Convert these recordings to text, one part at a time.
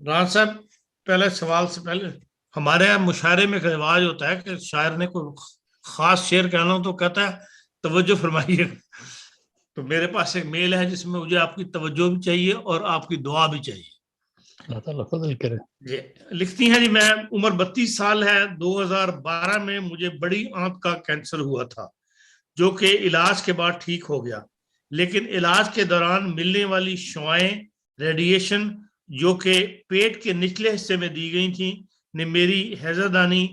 رانا صاحب پہلے سوال سے پہلے ہمارے یہاں مشاعرے میں ایک رواج ہوتا ہے کہ شاعر نے کوئی خاص شعر کہنا ہو تو کہتا ہے توجہ فرمائیے. تو میرے پاس ایک میل ہے جس میں مجھے آپ کی توجہ بھی چاہیے اور آپ کی دعا بھی چاہیے. اللہ تعالیٰ فضل کرے. جی لکھتی ہیں جی میں عمر 32 سال ہے. 2012 میں مجھے بڑی آنت کا کینسر ہوا تھا جو کہ علاج کے بعد ٹھیک ہو گیا، لیکن علاج کے دوران ملنے والی شعاعیں ریڈیشن جو کہ پیٹ کے نچلے حصے میں دی گئی تھیں نے میری ہیزادانی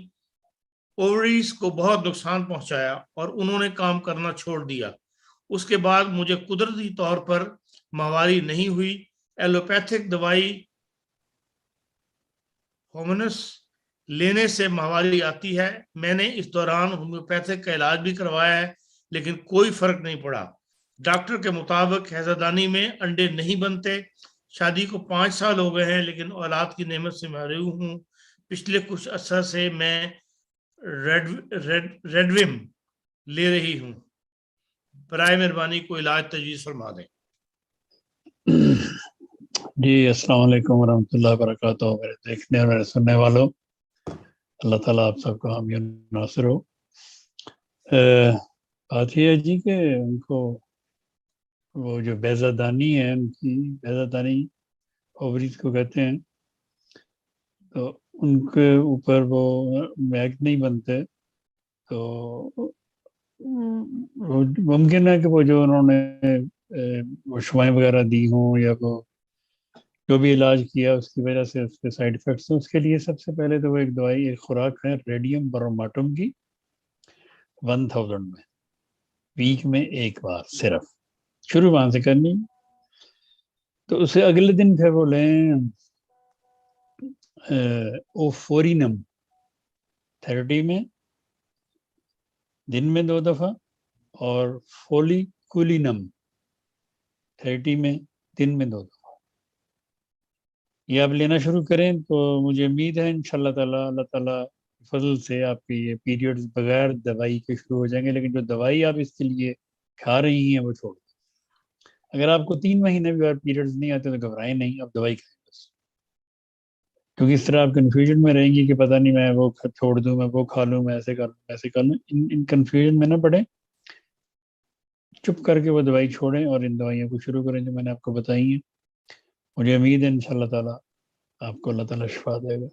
اووریز کو بہت نقصان پہنچایا اور انہوں نے کام کرنا چھوڑ دیا. اس کے بعد مجھے قدرتی طور پر ماہواری نہیں ہوئی. ایلوپیتھک دوائی ہومنس لینے سے ماہواری آتی ہے. میں نے اس دوران ہومیوپیتھک کا علاج بھی کروایا ہے لیکن کوئی فرق نہیں پڑا. ڈاکٹر کے مطابق ہیزادانی میں انڈے نہیں بنتے. شادی کو 5 سال ہو گئے ہیں لیکن اولاد کی نعمت سے محروم ہوں. پچھلے کچھ عرصہ سے میں ریڈویم لے رہی ہوں. برائے مہربانی کو علاج تجویز فرما دیں. جی السلام علیکم ورحمۃ اللہ وبرکاتہ. میرے دیکھنے اور میرے سننے والوں، اللہ تعالیٰ آپ سب کو حامی و ناصر ہو. بات یہ ہے جی کہ ان کو وہ جو بیضادانی ہے، ان کی بیضادانی اووریز کو کہتے ہیں، تو ان کے اوپر وہ میگ نہیں بنتے. تو ممکن ہے کہ وہ جو انہوں نے وہ شوائیں وغیرہ دی ہوں یا وہ جو بھی علاج کیا اس کی وجہ سے اس کے سائیڈ افیکٹس ہیں. اس کے لیے سب سے پہلے تو وہ ایک دوائی، ایک خوراک ہے ریڈیم بروماٹم کی 1000 میں، ویک میں ایک بار صرف، شروع وہاں سے کرنی. تو اسے اگلے دن پھر وہ لیں اوفورینم 30 میں دن میں 2 دفعہ، اور فولیکولینم 30 میں دن میں 2 دفعہ. یہ آپ لینا شروع کریں تو مجھے امید ہے انشاءاللہ تعالیٰ، اللہ تعالیٰ فضل سے آپ کی یہ پیریڈز بغیر دوائی کے شروع ہو جائیں گے. لیکن جو دوائی آپ اس کے لیے کھا رہی ہیں وہ چھوڑ دیں. اگر آپ کو 3 مہینے بھی اور پیریڈز نہیں آتے تو گھبرائیں نہیں، آپ دوائی کھائیں بس. کیونکہ اس طرح آپ کنفیوژن میں رہیں گی کہ پتہ نہیں میں وہ چھوڑ دوں، میں وہ کھا لوں، میں ایسے کر لوں ایسے کر لوں. ان کنفیوژن میں نہ پڑیں، چپ کر کے وہ دوائی چھوڑیں اور ان دوائیوں کو شروع کریں جو میں نے آپ کو بتائی ہیں. مجھے امید ہے انشاءاللہ تعالیٰ آپ کو اللہ تعالیٰ شفا دے گا.